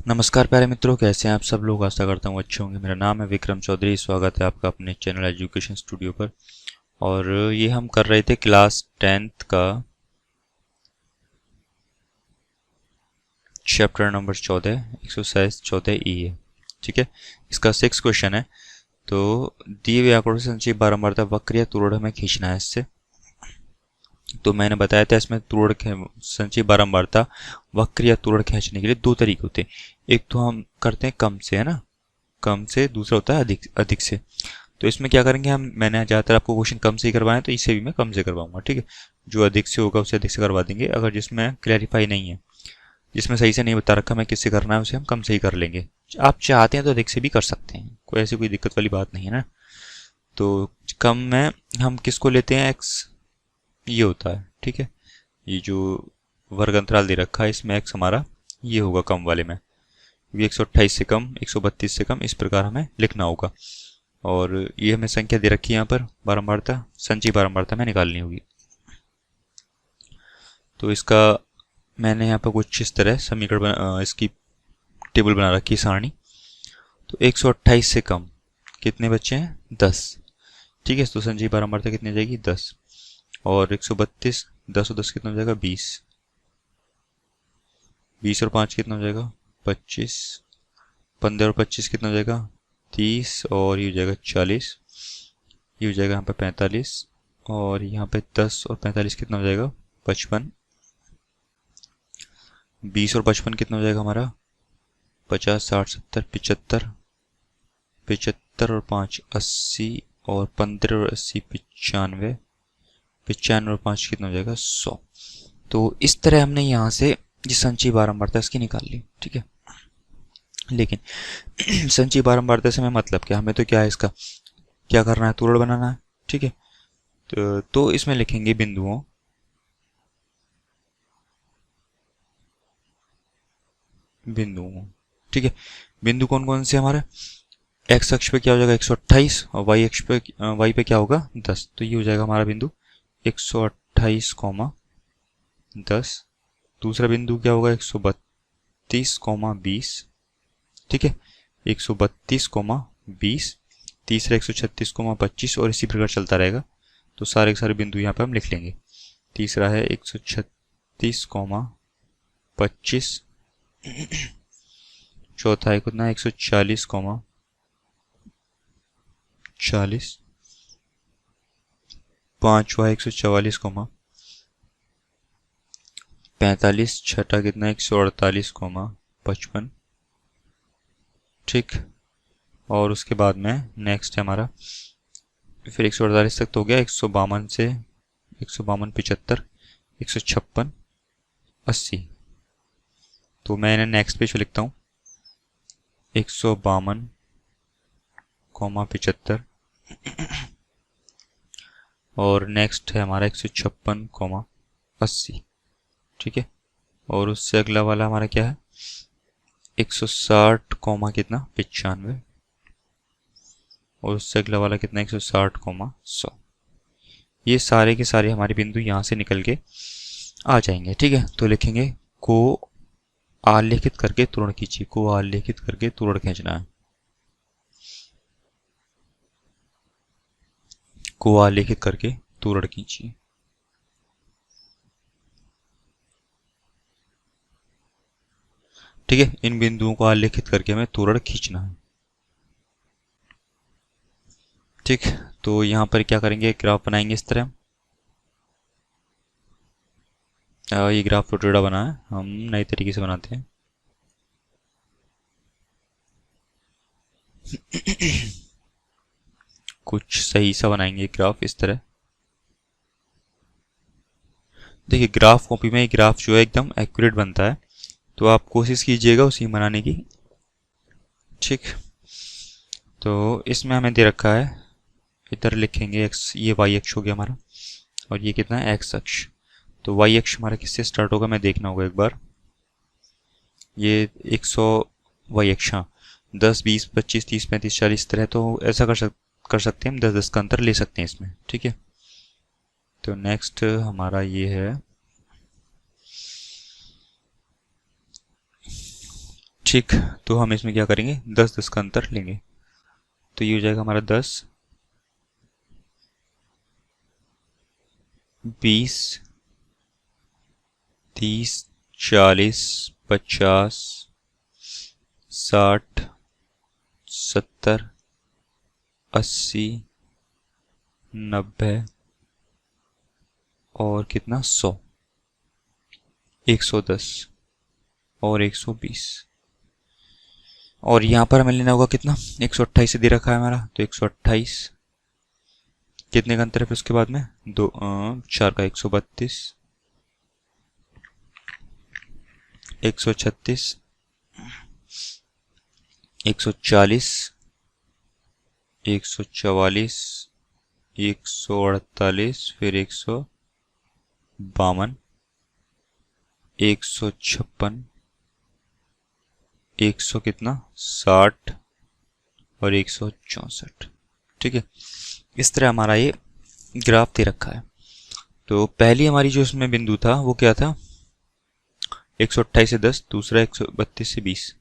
नमस्कार प्यारे मित्रों, कैसे हैं आप सब लोग। आशा करता हूँ अच्छे होंगे। मेरा नाम है विक्रम चौधरी। स्वागत है आपका अपने चैनल एजुकेशन स्टूडियो पर। और ये हम कर रहे थे क्लास 10th का चैप्टर नंबर 14 एक्सरसाइज 14E है। ठीक है, इसका 6 क्वेश्चन है। तो दिए हुए आंकड़ों से संचित बारंबारता वक्र या त्वरण हमें खींचना है इससे। तो मैंने बताया था इसमें संचित बारंबारता वक्र या त्वरण खींचने के लिए दो तरीके होते हैं। एक तो हम करते हैं कम से, है ना, कम से। दूसरा होता है अधिक अधिक से। तो इसमें क्या करेंगे हम, मैंने ज़्यादातर आपको क्वेश्चन कम से ही करवाएं, तो इसे भी मैं कम से करवाऊंगा। ठीक है, जो अधिक से होगा उसे अधिक से करवा देंगे। अगर जिसमें क्लैरिफाई नहीं है, जिसमें सही से नहीं बता रखा मैं किससे करना है, उसे हम कम से ही कर लेंगे। आप चाहते हैं तो अधिक से भी कर सकते हैं, कोई ऐसी कोई दिक्कत वाली बात नहीं है ना। तो कम में हम किसको लेते हैं, एक्स ये होता है। ठीक है, ये जो वर्ग अंतराल दे रखा है इसमें एक्स हमारा ये होगा कम वाले में। ये 128 से कम, 132 से कम, इस प्रकार हमें लिखना होगा। और ये हमें संख्या दे रखी है यहाँ पर, बारंबारता, संचयी बारंबारता में निकालनी होगी। तो इसका मैंने यहाँ पर कुछ इस तरह समीकरण इसकी टेबल बना रखी है, सारणी। तो 128 से कम कितने बच्चे हैं, 10। ठीक है, तो संचयी बारंबारता कितनी जाएगी, 10। और 132, 10 और 10 कितना हो जाएगा, 20। 20 और 5 कितना हो जाएगा, 25। 15 और 25 कितना हो जाएगा, 30। और ये हो जाएगा 40। ये हो जाएगा यहाँ पे 45। और यहाँ पे 10 और 45 कितना हो जाएगा, 55। 20 और 55 कितना हो जाएगा हमारा, 50, 60, 70, 75। 75 और 5 80। और 15 और 80 95। 95 और 5 कितना हो जाएगा, 100। तो इस तरह हमने यहाँ से जो संचयी बारंबारता इसकी निकाल ली। ठीक है, लेकिन संचयी बारंबारता से हमें मतलब क्या, हमें तो क्या है, इसका क्या करना है, त्वरण बनाना है। ठीक है, तो इसमें लिखेंगे बिंदुओं बिंदुओं ठीक है, बिंदु कौन कौन से हमारे, एक्स अक्ष पे क्या हो जाएगा 128, और वाई पे क्या होगा 10। तो ये हो जाएगा हमारा बिंदु 128, 10। दूसरा बिंदु क्या होगा 132, 20। ठीक है, 132, 20। तीसरा 136, 25। और इसी प्रकार चलता रहेगा। तो सारे के सारे बिंदु यहाँ पे हम लिख लेंगे। तीसरा है 136, 25। चौथा है कितना, 140, 40। पांचवा है 144, 45। छठा कितना, 148, 55। ठीक, और उसके बाद में नेक्स्ट है हमारा, फिर 148 तक तो हो गया। 152 से 152, 75, 156, 80। तो मैं इन्हें नेक्स्ट पेज पे लिखता हूँ, 152, 75। और नेक्स्ट है हमारा 156, 80। ठीक है, और उससे अगला वाला हमारा क्या है, 160, कितना 95। और उससे अगला वाला कितना, 160, 100। ये सारे के सारे हमारे बिंदु यहाँ से निकल के आ जाएंगे। ठीक है, तो लिखेंगे को आलेखित करके त्वरण खींचिए, को आलेखित करके त्वरण खींचना है, को आलेखित करके त्वरण खींचिए। ठीक है, इन बिंदुओं को आलेखित करके हमें त्वरण खींचना है। ठीक, तो यहाँ पर क्या करेंगे, ग्राफ बनाएंगे इस तरह। ये ग्राफ तो टेढ़ा बना है, हम नए तरीके से बनाते हैं। कुछ सही सा बनाएंगे ग्राफ इस तरह। देखिए, ग्राफ कॉपी में ग्राफ जो है एकदम एक्यूरेट बनता है, तो आप कोशिश कीजिएगा उसी बनाने की। ठीक, तो इसमें हमें दे रखा है, इधर लिखेंगे एक्स, ये वाई अक्ष हो गया हमारा, और ये कितना है एक्स अक्ष। तो वाई अक्ष हमारा किससे स्टार्ट होगा, मैं देखना होगा एक बार। ये 100 वाई अक्ष, हाँ, 10, 20, 25, 30, 35, 40 तरह। तो ऐसा कर सकते हैं हम, 10-10 का अंतर ले सकते हैं इसमें। ठीक है, तो नेक्स्ट हमारा ये है। ठीक, तो हम इसमें क्या करेंगे, 10-10 का अंतर लेंगे। तो ये हो जाएगा हमारा 10, 20, 30, 40, 50, 60, 70, 80, 90 और कितना 100, 110 और 120। और यहाँ पर हमें लेना होगा कितना, 128 से दे रखा है हमारा, तो 128 कितने का अंतर है फिर उसके बाद में, 4 का 132, 136, 140, 144, 148, फिर 152, 156, 100 कितना 60 और 164। ठीक है, इस तरह हमारा ये ग्राफ दे रखा है। तो पहली हमारी जो इसमें बिंदु था वो क्या था, 128 से 10, दूसरा 132 से 20,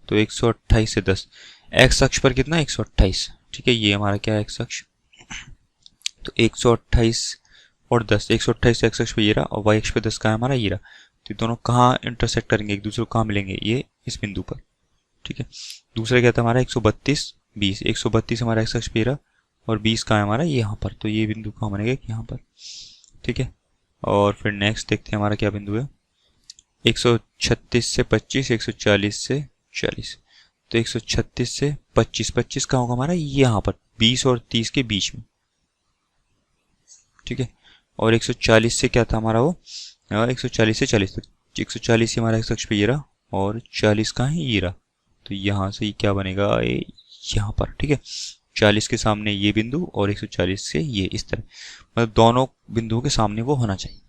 तो 128 से 10 एक्स अक्ष पर कितना 128। ठीक है, ये हमारा क्या है एक्स अक्ष, तो 128 और 10, 128 एक्स अक्ष पे ये रहा और वाई अक्ष पे 10 का है हमारा ये रहा। तो दोनों कहाँ इंटरसेक्ट करेंगे, एक दूसरे को कहाँ मिलेंगे, ये इस बिंदु पर। ठीक है, दूसरा क्या था हमारा 132, 20, 132 हमारा एक्स अक्ष पे रहा और 20 का है हमारा यहाँ पर, तो ये बिंदु कहाँ बनेगा यहाँ पर। ठीक है, और फिर नेक्स्ट देखते हैं हमारा क्या बिंदु है, 136 से 25, 140 से 40, तो 136 से 25, 25 कहाँ होगा हमारा यहाँ पर 20 और 30 के बीच में। ठीक है, और 140 से क्या था हमारा वो, 140 से 40, तो 140 से हमारा एक्स अक्ष पे ये रहा और 40 कहाँ है ये रहा, तो यहाँ से क्या बनेगा ये यहाँ पर। ठीक है, 40 के सामने ये बिंदु और 140 से ये, इस तरह मतलब दोनों बिंदुओं के सामने वो होना चाहिए।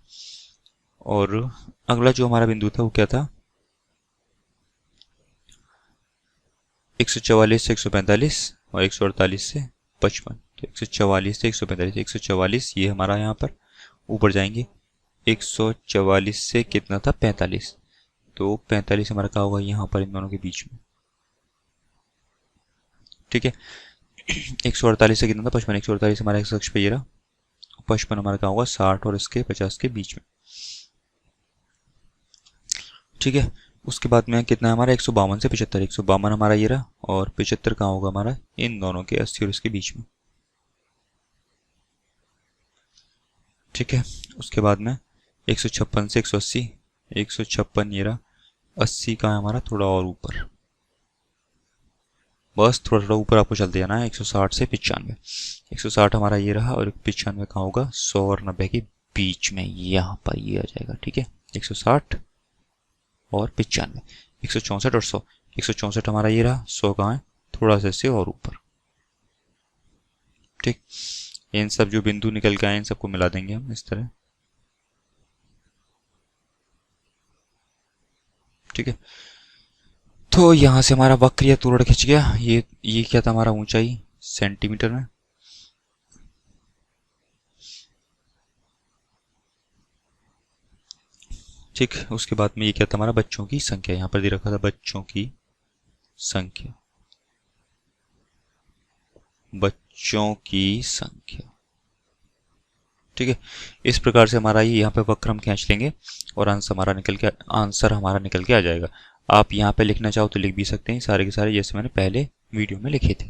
और अगला जो हमारा बिंदु था वो क्या था, 144 से 145 और 148 से 55, तो 144 से 145, 144 ये हमारा यहाँ पर ऊपर जाएंगे, 144 से कितना था 45, तो 45 हमारा क्या होगा यहाँ पर इन दोनों के बीच में। ठीक है, 148 से कितना था 55, 148 हमारा एक्स अक्ष पे ये रहा, 55 हमारा क्या होगा 60 और इसके 50 के बीच में। ठीक है, उसके बाद में कितना है हमारा 152 से 75, 152 हमारा ये रहा और 75 कहाँ होगा हमारा इन दोनों के 80 और इसके बीच में। ठीक है, उसके बाद में 156 से 180, 156 ये रहा, 80 कहाँ है हमारा थोड़ा और ऊपर, बस थोड़ा थोड़ा ऊपर आपको चलते जाना है, 160 से 95, 160 हमारा ये रहा और 95 कहाँ होगा 100 और 90 के बीच में, यहाँ पर ये आ जाएगा। ठीक है, 160 और 95, 164 और 100, 164 हमारा ये रहा, 100 कहाँ है थोड़ा सा इससे और ऊपर। ठीक, इन सब जो बिंदु निकल के आए इन सबको मिला देंगे हम इस तरह। ठीक है, तो यहां से हमारा वक्र या तोरण खिंच गया। ये क्या था हमारा ऊंचाई सेंटीमीटर में, ठीक, उसके बाद में ये क्या था हमारा बच्चों की संख्या, यहाँ पर दे रखा था बच्चों की संख्या, बच्चों की संख्या। ठीक है, इस प्रकार से हमारा ये यहाँ पे वक्र हम खींच लेंगे और आंसर हमारा निकल के आ जाएगा। आप यहाँ पे लिखना चाहो तो लिख भी सकते हैं सारे के सारे, जैसे मैंने पहले वीडियो में लिखे थे।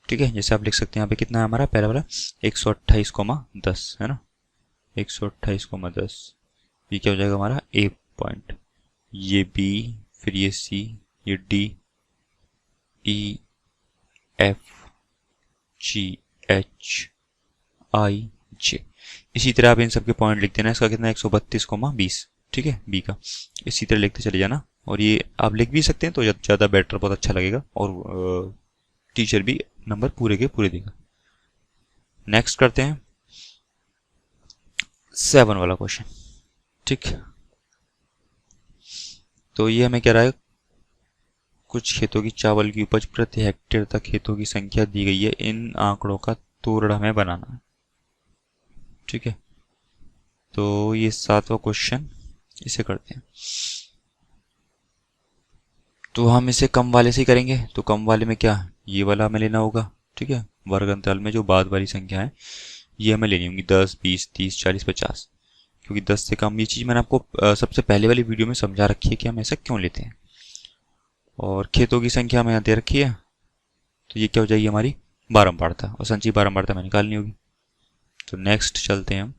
ठीक है, जैसे आप लिख सकते हैं यहाँ पे कितना है हमारा पहला वाला 128,10 है ना, 128,10, ये क्या हो जाएगा हमारा ए पॉइंट, ये बी, फिर ये सी, ये डी, ई, एफ, जी, एच, आई, जे। इसी तरह आप इन सब के पॉइंट लिख देना, इसका कितना 132,20। ठीक है, बी का इसी तरह लिखते चले जाना, और ये आप लिख भी सकते हैं तो ज़्यादा बेटर, बहुत अच्छा लगेगा और टीचर भी नंबर पूरे के पूरे देगा। नेक्स्ट करते हैं 7 वाला क्वेश्चन। ठीक, तो ये हमें कह रहा है कुछ खेतों की चावल की उपज प्रति हेक्टेयर तक खेतों की संख्या दी गई है, इन आंकड़ों का तोरण हमें बनाना है। ठीक है, तो ये 7वां क्वेश्चन इसे करते हैं। तो हम इसे कम वाले से ही करेंगे। तो कम वाले में क्या, ये वाला हमें लेना होगा, ठीक है। वर्ग अंतराल में जो बाद वाली संख्या है ये हमें लेनी होगी, 10, 20, 30, 40, 50, क्योंकि 10 से कम। ये चीज़ मैंने आपको सबसे पहले वाली वीडियो में समझा रखी है कि हम ऐसा क्यों लेते हैं। और खेतों की संख्या हमें यहाँ दे रखी है, तो ये क्या हो जाएगी हमारी बारंबारता, और संचयी बारंबारता हमें निकालनी होगी। तो नेक्स्ट चलते हैं हम।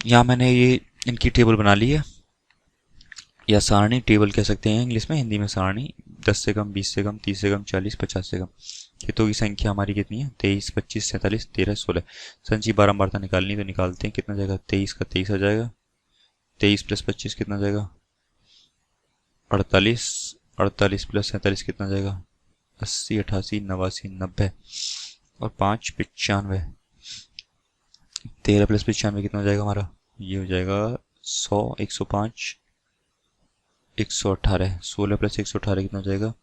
यहाँ मैंने ये इनकी टेबल बना ली है, या सारणी, टेबल कह सकते हैं इंग्लिश में, हिंदी में सारणी। 10 से कम, 20 से कम, 30 से कम, 40, 50 से कम। खेतों की संख्या हमारी कितनी है, 23, 25, 47, 13, 16। संचयी बारंबारता निकालनी, तो निकालते हैं। कितना जाएगा, 23 का 23 आ जाएगा, 23 प्लस 25 कितना जाएगा, 48, 48 प्लस 47 कितना जाएगा, 80, 88, 89, 90 और 5 95। 13 प्लस 95 कितना हो जाएगा हमारा, ये हो जाएगा 100, 105, 118। 16 प्लस 118 कितना हो जाएगा,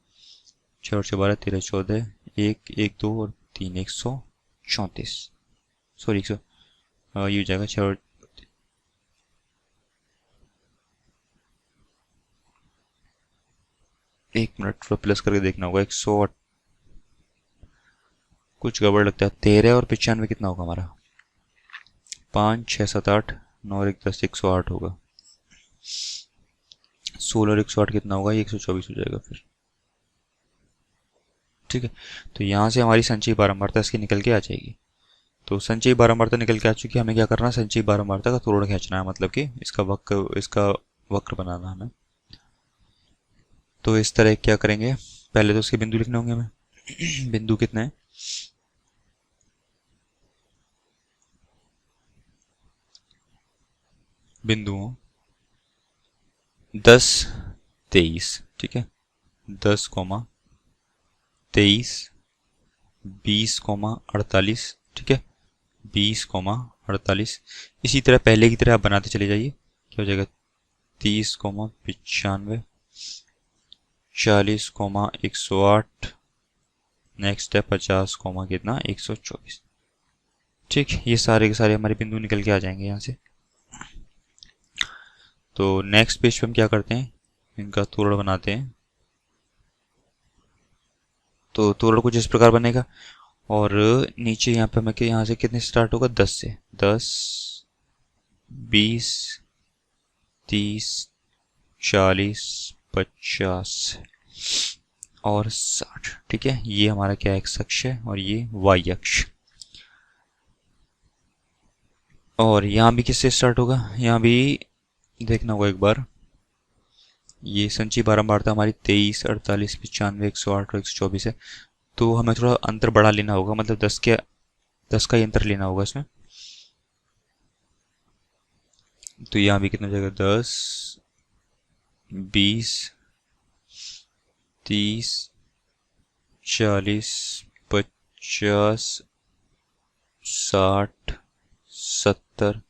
6 और 6 12, 13, 14, 1, 1, 2 और 3, 134। सॉरी 100, ये हो जाएगा 6 और 1 मिनट थोड़ा प्लस करके देखना होगा। 100 कुछ गड़बड़ लगता है। 13 और 95 कितना होगा हमारा, 5, 6, 7, 8, 9 और 1, 10, 108 होगा। 16 और 108 कितना होगा, ये 124 हो जाएगा फिर, ठीक है। तो यहाँ से हमारी संचयी बारंबारता इसकी निकल के आ जाएगी। तो संचयी बारंबारता निकल के आ चुकी है, हमें क्या करना है, संचयी बारंबारता का त्वरण खींचना है, मतलब कि इसका वक्र बनाना हमें। तो इस तरह क्या करेंगे, पहले तो उसके बिंदु लिखने होंगे हमें। बिंदु कितने हैं, बिंदुओं 10, 23, ठीक है। 10, 23, 20, 48, ठीक है। 20, 48। इसी तरह पहले की तरह आप बनाते चले जाइए। क्या हो जाएगा, 30, 95, 40, 108। नेक्स्ट है 50, कितना, 124। ठीक, ये सारे के सारे हमारे बिंदु निकल के आ जाएंगे यहाँ से। तो नेक्स्ट पेज पे हम क्या करते हैं, इनका त्वरण बनाते हैं। तो त्वरण कुछ इस प्रकार बनेगा, और नीचे यहाँ पे हमें यहाँ से कितने स्टार्ट होगा, 10 से। 10, 20, 30, 40, 50 और 60, ठीक है। ये हमारा क्या एक्स अक्ष है और ये वाई अक्ष। और यहाँ भी किससे स्टार्ट होगा, यहाँ भी देखना होगा एक बार। ये संचयी बारंबारता हमारी 23, 48, 95, 108 और 124 है। तो हमें थोड़ा अंतर बढ़ा लेना होगा, मतलब 10 का ही अंतर लेना होगा इसमें। तो यहाँ भी कितना हो जाएगा, 10, 20, 30, 40, 50, 60, 70,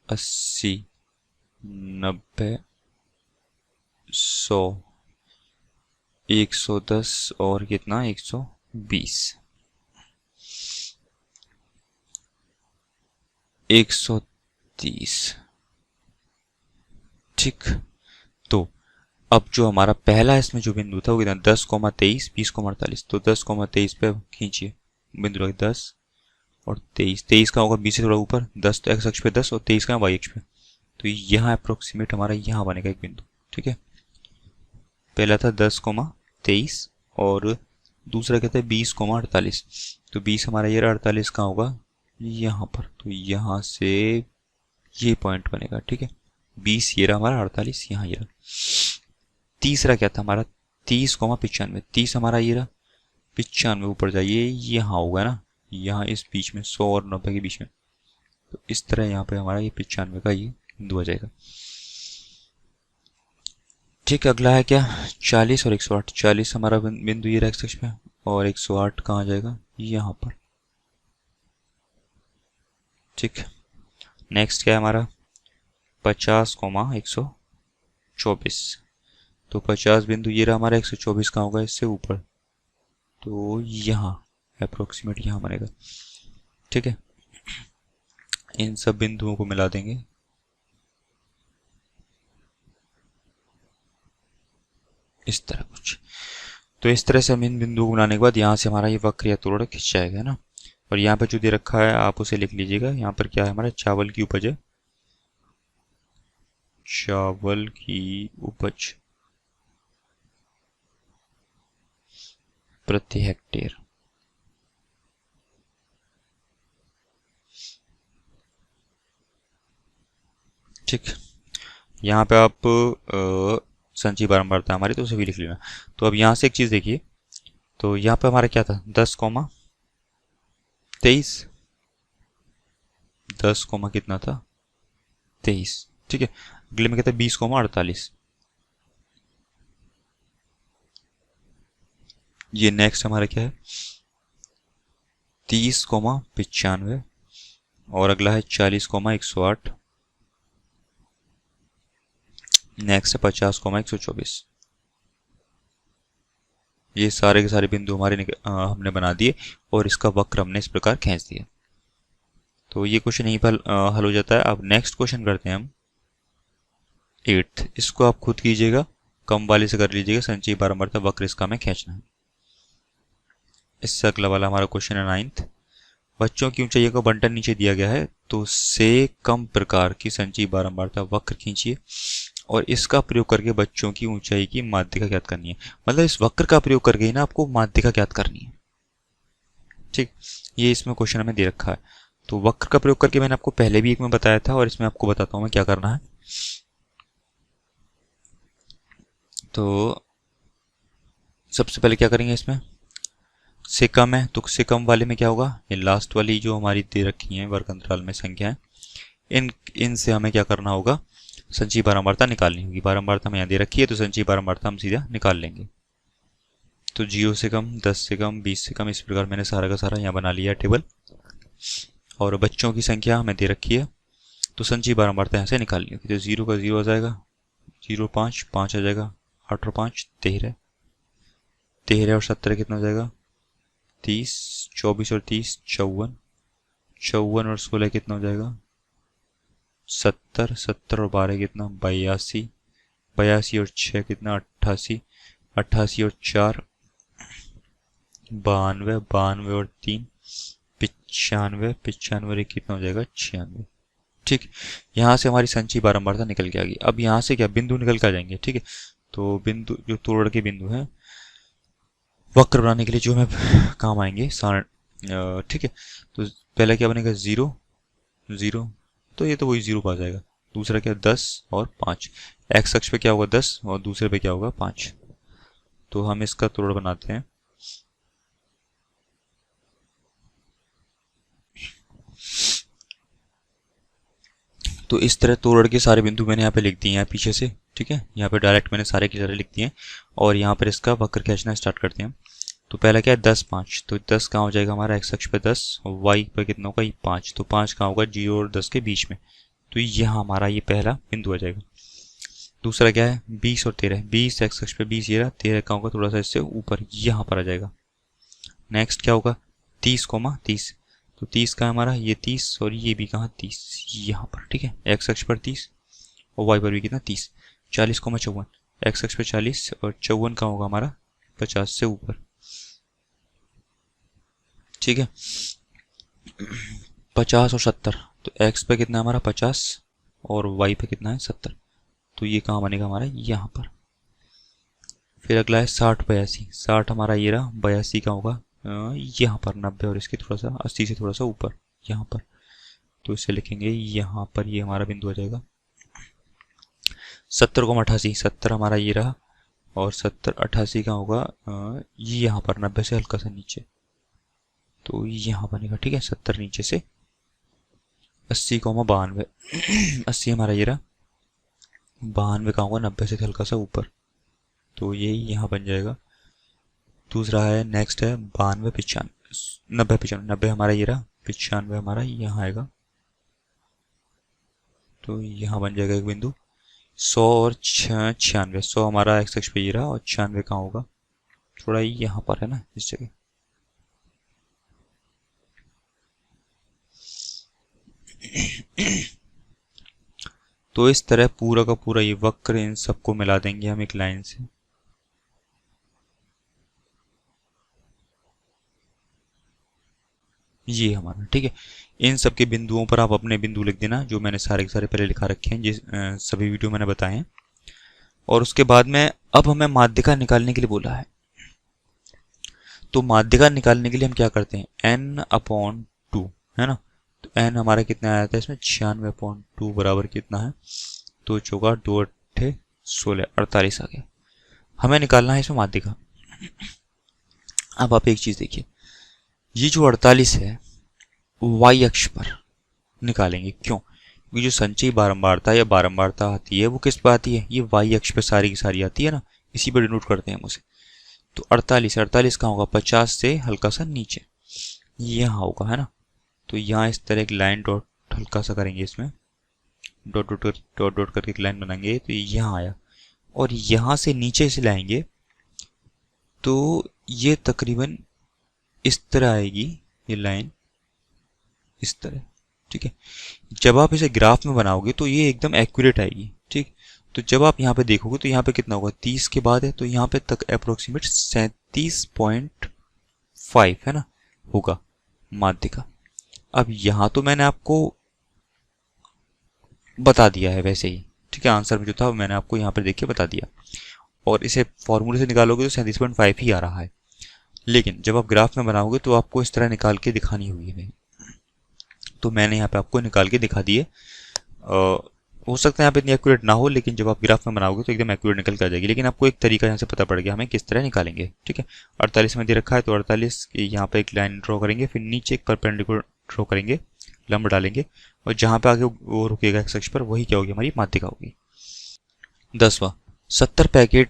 80, 90, 100, 110 और कितना, 120, 130, ठीक। तो अब जो हमारा पहला इसमें जो बिंदु था वो कितना, 10, 23, 20, 48। तो 10, 23 पे खींचिए बिंदु लगे, 10 और 23। 23 का होगा 20 से थोड़ा ऊपर, 10 तो एक्स अक्ष पे 10 और 23 का वाई अक्ष पे। तो यहाँ अप्रोक्सीमेट हमारा यहाँ बनेगा एक बिंदु, ठीक है। पहला था 10, 23 और दूसरा क्या था 20, 48। तो 20 हमारा ये रहा, 48 कहाँ होगा, यहाँ पर। तो यहाँ से ये पॉइंट बनेगा, ठीक है। 20 ये रहा हमारा, 48 यहाँ ये रहा। तीसरा क्या था हमारा, 30, 95। 30 हमारा ये रहा, 95 ऊपर जाइए, यहाँ होगा ना, यहाँ इस बीच में 100 और 90 के बीच में। तो इस तरह यहाँ पे हमारा ये 95 का ये बिंदु आ जाएगा, ठीक। अगला है क्या, 40 और 108। 40 हमारा बिंदु ये रहा एक्स अक्ष पे, और 108 कहाँ जाएगा, यहाँ पर, ठीक। नेक्स्ट क्या है हमारा, 50, 124। तो 50 बिंदु ये रहा हमारा, 124 कहाँ होगा, इससे ऊपर। तो यहाँ अप्रोक्सीमेट यहाँ बनेगा, ठीक है। इन सब बिंदुओं को मिला देंगे। इस तरह कुछ। तो इस तरह से हम इन बिंदु को बनाने के बाद यहाँ से हमारा ये वक्र या तोड़ खिंच जाएगा, है ना। और यहाँ पे जो दे रखा है आप उसे लिख लीजिएगा। यहाँ पर क्या है, हमारा चावल की उपज है, चावल की उपज प्रति हेक्टेयर। ठीक, यहाँ पे आप संचयी बारंबारता हमारी, तो उसे भी लिख लेना। तो अब यहाँ से एक चीज देखिए, तो यहाँ पे हमारा क्या था, 10,23, 10 कोमा कितना था, 23। ठीक है, अगले में कहते हैं 20,48। ये नेक्स्ट हमारा क्या है, 30,95। और अगला है 40,108। नेक्स्ट है 50,124। ये सारे के सारे बिंदु हमारे हमने बना दिए और इसका वक्र हमने इस प्रकार खींच दिया। तो ये क्वेश्चन यहीं पर हल हो जाता है। अब नेक्स्ट क्वेश्चन करते हैं हम 8th। इसको आप खुद कीजिएगा, कम वाले से कर लीजिएगा। संचयी बारंबारता वक्र इसका हमें खींचना है। इससे अगला वाला हमारा क्वेश्चन है 9th। बच्चों की ऊंचाई का बंटन नीचे दिया गया है, तो से कम प्रकार की संचयी बारंबारता वक्र खींचिए और इसका प्रयोग करके बच्चों की ऊंचाई की माध्यिका ज्ञात करनी है। मतलब इस वक्र का प्रयोग करके ही ना आपको माध्यिका ज्ञात करनी है। ठीक, ये इसमें क्वेश्चन हमें दे रखा है। तो वक्र का प्रयोग करके मैंने आपको पहले भी एक में बताया था और इसमें आपको बताता हूं मैं क्या करना है। तो सबसे पहले क्या करेंगे, इसमें से कम है तो से कम वाले में क्या होगा, ये लास्ट वाली जो हमारी दे रखी है वर्ग अंतराल में संख्या है, इनसे हमें क्या करना होगा, संचयी बारंबारता निकालनी होगी। बारंबारता में यहाँ दे रखी है तो संचयी बारंबारता हम सीधा निकाल लेंगे। तो 0 से कम, 10 से कम, 20 से कम, इस प्रकार मैंने सारा का सारा यहाँ बना लिया टेबल। और बच्चों की संख्या हमें दे रखी है तो संचयी बारंबारता यहाँ से निकालनी होगी। तो 0 का 0 आ जाएगा, 0 5 5 आ जाएगा, 8 और 5 13, 13 और 17 कितना हो जाएगा, 30, 24 और 30 54, 54 और 16 कितना हो जाएगा, 70, 70 और 12 कितना, 82, 82 और 6 कितना, 88, 88 और 4 92, 92 और 3 95, 95 और 1 कितना हो जाएगा, 96। ठीक, यहाँ से हमारी संचयी बारंबारता निकल के आ गई। अब यहाँ से क्या बिंदु निकल के आ जाएंगे। ठीक है, तो बिंदु जो तोड़ के बिंदु हैं वक्र बनाने के लिए जो हमें काम आएंगे ठीक है, तो पहला क्या बनेगा, 0 0, तो ये तो वही 0 आ जाएगा। दूसरा क्या, 10 और 5। एक्स अक्ष पे क्या होगा 10 और दूसरे पे क्या होगा 5। तो हम इसका तोड़ बनाते हैं। तो इस तरह तोड़ के सारे बिंदु मैंने यहाँ पे लिख दिए हैं पीछे से। ठीक है, यहाँ पे डायरेक्ट मैंने सारे के सारे लिख दिए हैं और यहाँ पर इसका वक्र खींचना स्टार्ट करते हैं। तो पहला क्या है, 10 5, तो 10 कहाँ हो जाएगा हमारा, एक्स अक्ष पे 10 और वाई पे कितना होगा, ये 5। तो 5 कहाँ होगा, 0 और 10 के बीच में। तो यहाँ हमारा ये पहला बिंदु आ जाएगा। दूसरा क्या है, 20 और 13, 20 एक्स अक्ष पे 20 ये रहा, 13 कहाँ होगा, थोड़ा सा इससे ऊपर यहाँ पर आ जाएगा। नेक्स्ट क्या होगा, 30,30, तो 30 का हमारा ये 30 और ये भी कहाँ 30 यहाँ पर। ठीक है, एक्स अक्ष पर 30 और वाई पर भी कितना 30। 40,54, एक्स अक्ष पर 40 और 54 कहाँ होगा हमारा 50 से ऊपर। ठीक है, 50 और 70, तो एक्स पे कितना है हमारा 50 और वाई पे कितना है 70। तो ये कहाँ बनेगा हमारा, यहाँ पर। फिर अगला है 60 82, 60 हमारा ये रहा, 82 का होगा यहाँ पर 90 और इसके थोड़ा सा 80 से थोड़ा सा ऊपर यहाँ पर। तो इसे लिखेंगे यहाँ पर, ये हमारा बिंदु आ जाएगा। 70,88, 70 हमारा ये रहा और 70 88 का होगा ये यहाँ पर 90 से हल्का सा नीचे, तो यहाँ बनेगा। ठीक है, 70 नीचे से 80,92, 80 हमारा ये रहा, 92 का होगा 90 से हल्का सा ऊपर, तो ये यहाँ बन जाएगा। दूसरा है, नेक्स्ट है 92 95, 90 95, 90 हमारा ये रहा, 95 हमारा यहाँ आएगा, तो यहाँ बन जाएगा एक बिंदु। 100 और 96, 100 हमारा एक्स अक्ष पे ये रहा और 96 कहाँ होगा, थोड़ा यहाँ पर है ना इस जगह। तो इस तरह पूरा का पूरा ये वक्र इन सबको मिला देंगे हम एक लाइन से। ये हमारा, ठीक है। इन सब के बिंदुओं पर आप अपने बिंदु लिख देना, जो मैंने सारे के सारे पहले लिखा रखे हैं, जिस सभी वीडियो मैंने बताए हैं। और उसके बाद में अब हमें माध्यिका निकालने के लिए बोला है। तो माध्यिका निकालने के लिए हम क्या करते हैं, n/2, है ना। तो n हमारा कितना आया था इसमें, 96/2 बराबर कितना है, तो चौका 2 8 16, 48 आ गया। हमें निकालना है इसमें माध्यिका। अब आप एक चीज देखिए, ये जो 48 है y अक्ष पर निकालेंगे, क्यों, क्योंकि जो संचयी बारंबारता या बारंबारता आती है वो किस पर आती है, ये y अक्ष पे सारी की सारी आती है ना, इसी पर डिनोट करते हैं हम उसे। तो 48 कहाँ होगा, 50 से हल्का सा नीचे यहाँ होगा, है ना। तो यहाँ इस तरह एक लाइन डॉट हल्का सा करेंगे, इसमें डॉट डॉट डॉट डॉट करके एक लाइन बनाएंगे, तो यहाँ आया। और यहाँ से नीचे से लाएंगे तो ये तकरीबन इस तरह आएगी, ये लाइन इस तरह, ठीक है। जब आप इसे ग्राफ में बनाओगे तो ये एकदम एक्यूरेट आएगी, ठीक। तो जब आप यहाँ पे देखोगे तो यहाँ पे कितना होगा, 30 के बाद है, तो यहाँ पे तक अप्रोक्सीमेट 37.5 है ना होगा माध्यिका। अब यहाँ तो मैंने आपको बता दिया है वैसे ही, ठीक है, आंसर में जो था मैंने आपको यहाँ पर देख के बता दिया। और इसे फॉर्मूले से निकालोगे तो 37.5 ही आ रहा है। लेकिन जब आप ग्राफ में बनाओगे तो आपको इस तरह निकाल के दिखानी होगी हमें। तो मैंने यहाँ पे आपको निकाल के दिखा दिए। हो सकता है यहाँ पे इतनी एक्यूरेट ना हो, लेकिन जब आप ग्राफ में बनाओगे तो एकदम एक्यूरेट निकल के आ जाएगी। लेकिन आपको एक तरीका यहाँ से पता पड़ गया हमें किस तरह निकालेंगे, ठीक है। 48 में दे रखा है, तो 48 यहाँ पे एक लाइन ड्रॉ करेंगे, फिर नीचे एक परपेंडिकुलर ड्रॉ करेंगे, लंब डालेंगे, और जहाँ पे आगे वो रुकेगा एक्स अक्ष पर, वही क्या होगी, हमारी माध्यिका होगी। 10वां, 70 पैकेट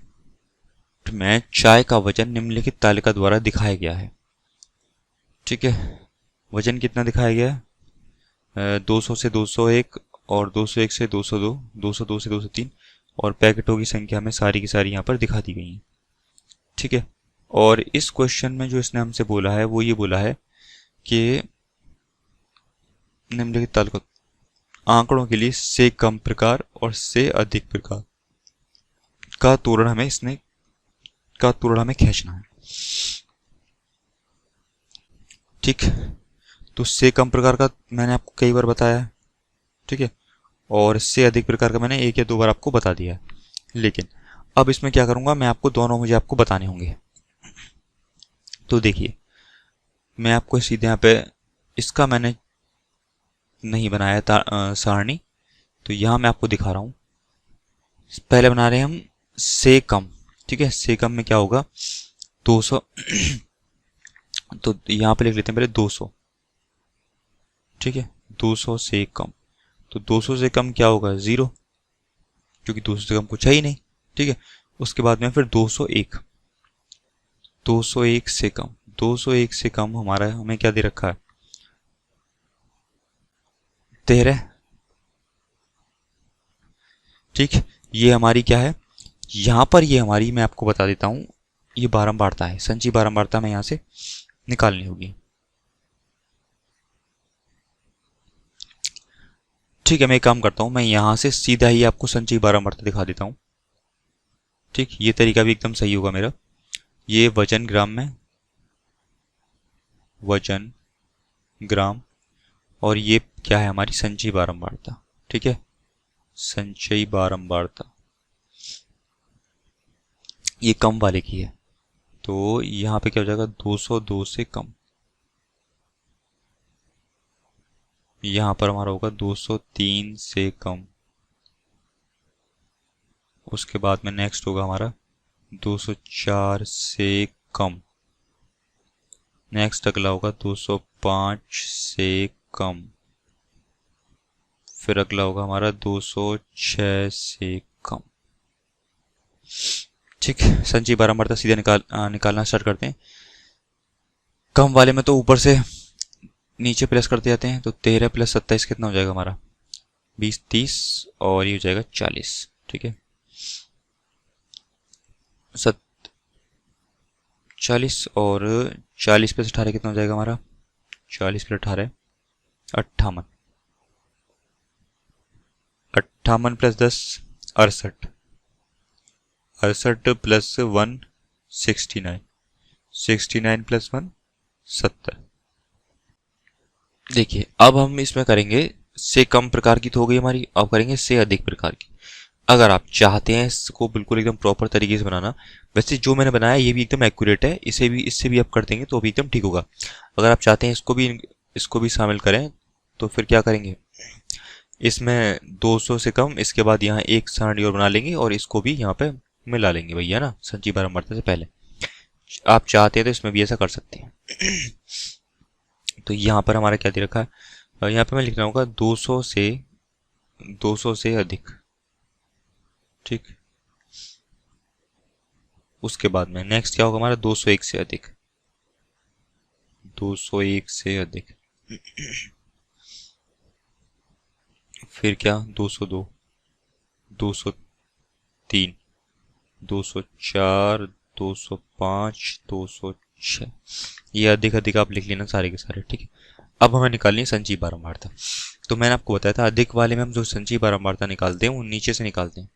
में चाय का वजन निम्नलिखित तालिका द्वारा दिखाया गया है, ठीक है। वजन कितना दिखाया गया है, 200 से 201 और 201 से 202, 202 से 203, और पैकेटों की संख्या में सारी की सारी यहाँ पर दिखा दी गई हैं, ठीक है। और इस क्वेश्चन में जो इसने हमसे बोला है वो ये बोला है कि निम्नलिखित तालिका आंकड़ों के लिए से कम प्रकार और से अधिक प्रकार का तोरण हमें खींचना है, ठीक। तो से कम प्रकार का मैंने आपको कई बार बताया है, ठीक है, और इससे अधिक प्रकार का मैंने 1 या 2 बार आपको बता दिया है। लेकिन अब इसमें क्या करूंगा, मैं आपको दोनों मुझे आपको बताने होंगे। तो देखिए, मैं आपको सीधे यहाँ पे इसका मैंने नहीं बनाया सारणी, तो यहाँ मैं आपको दिखा रहा हूँ। पहले बना रहे हैं हम से कम, ठीक है। से कम में क्या होगा, 200 तो यहाँ पे लिख लेते हैं पहले 200, ठीक है। 200 से कम, तो 200 से कम क्या होगा, 0, क्योंकि 200 से कम कुछ है ही नहीं, ठीक है। उसके बाद में फिर 201, 201 से कम, 201 से कम हमारा हमें क्या दे रखा है, 13, ठीक। ये हमारी क्या है, यहाँ पर ये हमारी, मैं आपको बता देता हूँ, ये बारंबारता है, संचयी बारंबारता में यहाँ से निकालनी होगी, ठीक है। मैं एक काम करता हूँ, मैं यहाँ से सीधा ही आपको संचयी बारंबारता दिखा देता हूँ, ठीक। ये तरीका भी एकदम सही होगा मेरा। ये वजन ग्राम में, वजन ग्राम, और ये क्या है, हमारी संचयी बारंबारता, ठीक है, संचयी बारंबारता ये कम वाले की है। तो यहाँ पे क्या हो जाएगा, 202 से कम, यहाँ पर हमारा होगा 203 से कम, उसके बाद में नेक्स्ट होगा हमारा 204 से कम, नेक्स्ट अगला होगा 205 से कम, फिर अगला होगा हमारा 206 से कम, ठीक। संचयी बारंबारता सीधे निकालना स्टार्ट करते हैं। कम वाले में तो ऊपर से नीचे प्लस करते जाते हैं, तो 13 + 27 कितना हो जाएगा हमारा, 20 30, और ये हो जाएगा 40, ठीक है। 40 और 40 + 18 कितना हो जाएगा हमारा, 40 + 18 58, 58 + 10 68, 68 + 1 69, 69 + 1 70, देखिए अब हम इसमें करेंगे से कम प्रकार की तो हो गई हमारी, अब करेंगे से अधिक प्रकार की। अगर आप चाहते हैं इसको बिल्कुल एकदम प्रॉपर तरीके से बनाना, वैसे जो मैंने बनाया ये भी एकदम एक्यूरेट है, इसे भी इससे भी आप कर देंगे तो भी एकदम ठीक होगा। अगर आप चाहते हैं इसको भी शामिल करें तो फिर क्या करेंगे, इसमें 200 से कम, इसके बाद यहाँ एक सारणी और बना लेंगे और इसको भी यहाँ पे मिला लेंगे भैया ना, संची बारंबारता से पहले। आप चाहते हैं तो इसमें भी ऐसा कर सकते हैं। तो यहाँ पर हमारा क्या दे रखा है, यहाँ पे मैं लिख रहा हूँ 200 से अधिक, ठीक। उसके बाद में नेक्स्ट क्या होगा हमारा, 201 से अधिक, 201 से अधिक। फिर क्या, 202, 203, 204, 205, 206, ये अधिक अधिक आप लिख लेना सारे के सारे, ठीक है। अब हमें निकालनी है संची बारंबारता। तो मैंने आपको बताया था अधिक वाले में हम जो संची बारंबारता निकालते हैं वो नीचे से निकालते हैं।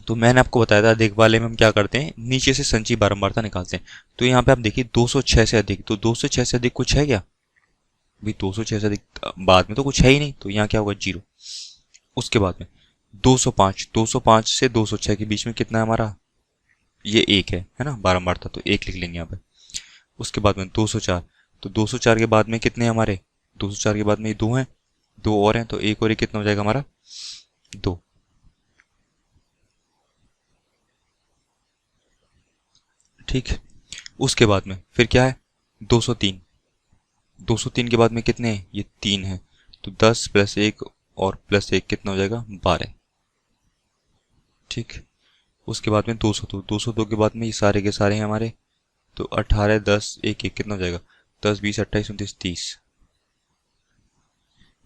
तो मैंने आपको बताया था अधिक वाले में हम क्या करते हैं, नीचे से संची बारंबारता निकालते हैं। तो यहाँ पे आप देखिए 206 से अधिक, तो 206 से अधिक कुछ है क्या, भाई 206 से अधिक बाद में तो कुछ है ही नहीं, तो यहाँ क्या होगा, 0। उसके बाद में 205, 205 से 206 के बीच में कितना है हमारा, ये एक है ना, बारंबारता, तो एक लिख लेंगे यहाँ पे। उसके बाद में 204, तो 204 के बाद में कितने हैं हमारे, 204 के बाद में दो हैं, दो और हैं, तो एक और एक कितना हो जाएगा हमारा, 2, ठीक। उसके बाद में फिर क्या है, 203, 203 के बाद में कितने हैं, ये 3 है, तो 10 प्लस 1 और प्लस 1 कितना हो जाएगा, 12, ठीक। उसके बाद में 202, 202 के बाद में ये सारे के सारे हैं हमारे, तो 18, 10, 1, 1 कितना हो जाएगा, 10, 20, 28, 29, 30।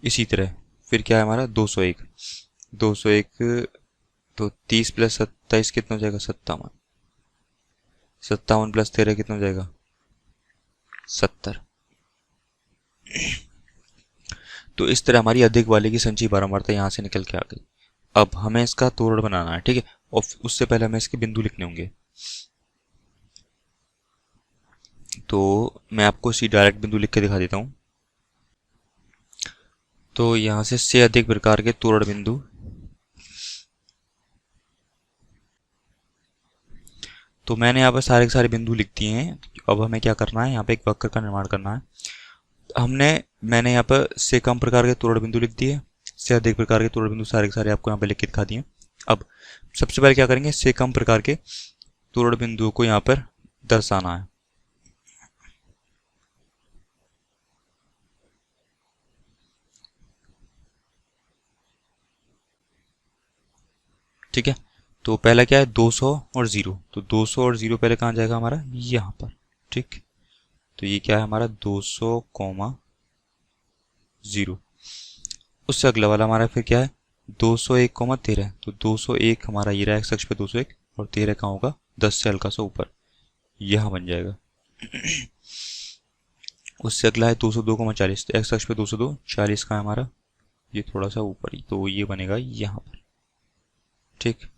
इसी तरह फिर क्या है हमारा, 201, 201, तो 30 प्लस 27 कितना हो जाएगा, 57, 57 प्लस 13 कितना हो जाएगा, 70। तो इस तरह हमारी अधिक वाले की संचयी बारंबारता यहाँ से निकल के आ गई। अब हमें इसका तोड़ बनाना है, ठीक है, और उससे पहले हमें इसके बिंदु लिखने होंगे। तो मैं आपको इसी डायरेक्ट बिंदु लिख के दिखा देता हूँ। तो यहाँ से अधिक प्रकार के तोड़ बिंदु, तो मैंने यहाँ पर सारे के सारे बिंदु लिख दिए हैं। अब हमें क्या करना है, यहाँ पे एक वक्र का निर्माण करना है। मैंने यहाँ पर से कम प्रकार के तोड़ बिंदु लिख दिए, से अधिक प्रकार के तोड़ बिंदु सारे के सारे आपको यहाँ पे लिख के दिखा दिए। अब सबसे पहले क्या करेंगे, से कम प्रकार के तोड़ बिंदुओं को यहाँ पर दर्शाना है। ठीक है, तो पहला क्या है, 200 और 0, तो 200 और 0 पहले कहाँ जाएगा हमारा, यहाँ पर, ठीक। तो ये क्या है हमारा, 200 कॉमा 0। उससे अगला वाला हमारा फिर क्या है, 201 कॉमा 13, तो 201 हमारा ये रहा एक्स अक्ष पे 201, और 13 कहाँ होगा, 10 से हल्का सा ऊपर, यहाँ बन जाएगा। उससे अगला है 202 कॉमा 40, तो एक्स अक्ष पे 202, 40 का है हमारा ये थोड़ा सा ऊपर ही, तो ये बनेगा यहाँ पर, ठीक।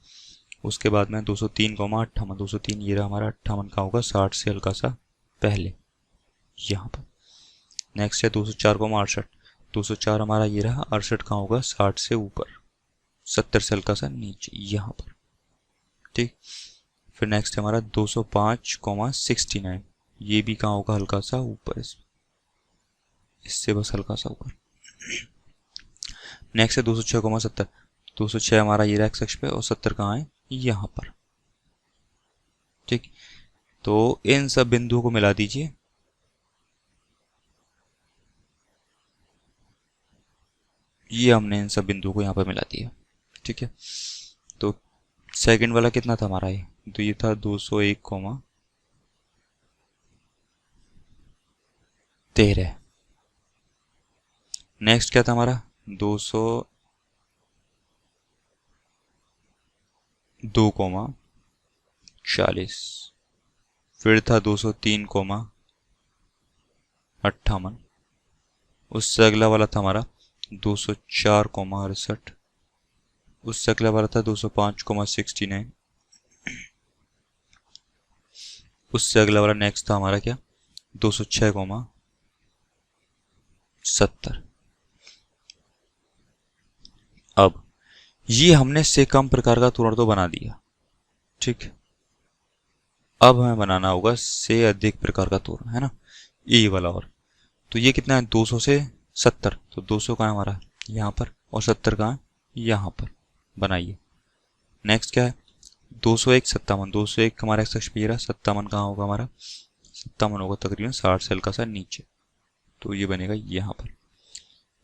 उसके बाद में 203 कॉमा 58, 203 ये रहा हमारा, 58 का होगा 60 से हल्का सा पहले, यहाँ पर। नेक्स्ट है 204 कॉमा 68, 204 हमारा ये रहा, 68 का होगा 60 से ऊपर, 70 से हल्का सा नीचे, यहाँ पर, ठीक। फिर नेक्स्ट है हमारा 205 कॉमा 69, ये भी कहाँ होगा, हल्का सा ऊपर, इससे बस हल्का सा ऊपर। नेक्स्ट है 206 कॉमा 70, 206 हमारा ये रहा एक्स अक्ष पे, और 70 कहाँ है, यहाँ पर, ठीक। तो इन सब बिंदुओं को मिला दीजिए, ये हमने इन सब बिंदुओं को यहाँ पर मिला दिया, ठीक है। तो सेकंड वाला कितना था हमारा, ये तो ये था 201 कॉमा 13। नेक्स्ट क्या था हमारा, 202 कॉमा 40, फिर था 203 कॉमा 58, उससे अगला वाला था हमारा 204 कॉमा 68, उससे अगला वाला था 205 कॉमा 69, उससे अगला वाला नेक्स्ट था हमारा क्या, 206 कॉमा 70। अब ये हमने से कम प्रकार का त्वरण तो बना दिया, ठीक है। अब हमें बनाना होगा से अधिक प्रकार का त्वरण, है ना, ये वाला। और तो ये कितना है, 200 से 70, तो 200 कहाँ है हमारा, यहाँ पर, और 70 कहाँ है, यहाँ पर। बनाइए। नेक्स्ट क्या है, 201 57, 201 हमारा एक्स अक्ष पे रहा, 57 कहाँ होगा हमारा, 57 होगा तकरीबन 60 से हल्का सा नीचे, तो ये बनेगा यहाँ पर।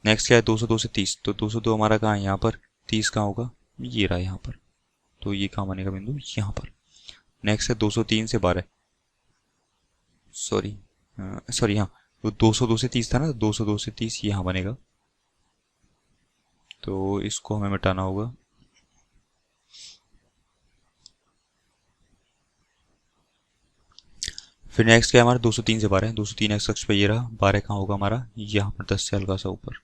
नेक्स्ट क्या है, 202 से 30, तो 202 हमारा कहाँ है, यहाँ पर। 30 कहाँ होगा, ये रहा यहाँ पर, तो ये कहाँ बनेगा बिंदु, यहाँ पर। नेक्स्ट है 203 से 12, सॉरी हाँ, तो 202 से 30 था ना, 202 से 30 यहाँ बनेगा, तो इसको हमें मिटाना होगा। फिर नेक्स्ट क्या है हमारा, 203 से 12, 203 एक्स अक्ष पे ये रहा, 12 कहाँ होगा हमारा, यहाँ पर 10 से हल्का सा ऊपर।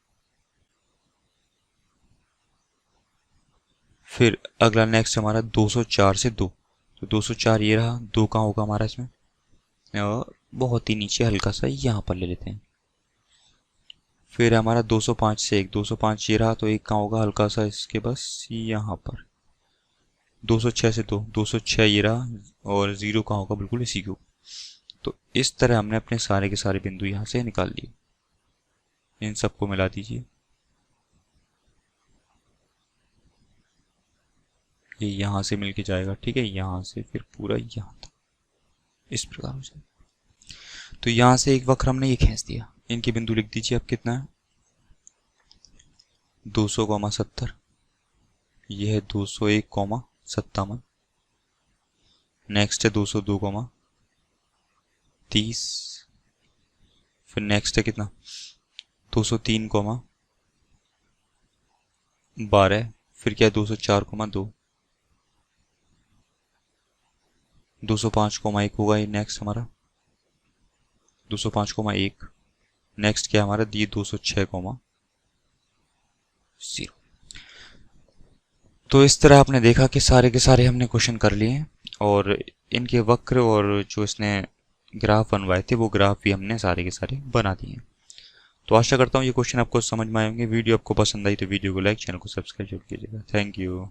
फिर अगला नेक्स्ट हमारा 204 से 2, तो 204 ये रहा, 2 कहाँ होगा हमारा इसमें, और बहुत ही नीचे हल्का सा यहाँ पर ले लेते हैं। फिर हमारा 205 से 1, 205 ये रहा, तो 1 कहाँ होगा हल्का सा इसके बस यहाँ पर। 206 से 2, 206 ये रहा, और 0 कहाँ होगा, बिल्कुल इसी को। तो इस तरह हमने अपने सारे के सारे बिंदु यहाँ से निकाल लिए। इन सबको मिला दीजिए, ये यहाँ से मिलके जाएगा, ठीक है, यहाँ से फिर पूरा यहाँ तक इस प्रकार हो जाएगा। तो यहाँ से एक वक्र हमने ये खींच दिया। इनके बिंदु लिख दीजिए अब, कितना है, 200,70, ये है 201,57। नेक्स्ट है 202,30। फिर नेक्स्ट है कितना, 203,12। फिर क्या है 204,2, 205,1 होगा ये नेक्स्ट हमारा, 205,1। नेक्स्ट क्या हमारा, दी 206,0। तो इस तरह आपने देखा कि सारे के सारे हमने क्वेश्चन कर लिए हैं, और इनके वक्र और जो इसने ग्राफ बनवाए थे वो ग्राफ भी हमने सारे के सारे बना दिए हैं। तो आशा करता हूँ ये क्वेश्चन आपको समझ में आएंगे। वीडियो आपको पसंद आई तो वीडियो को लाइक, चैनल को सब्सक्राइब जरूर कीजिएगा। Thank you.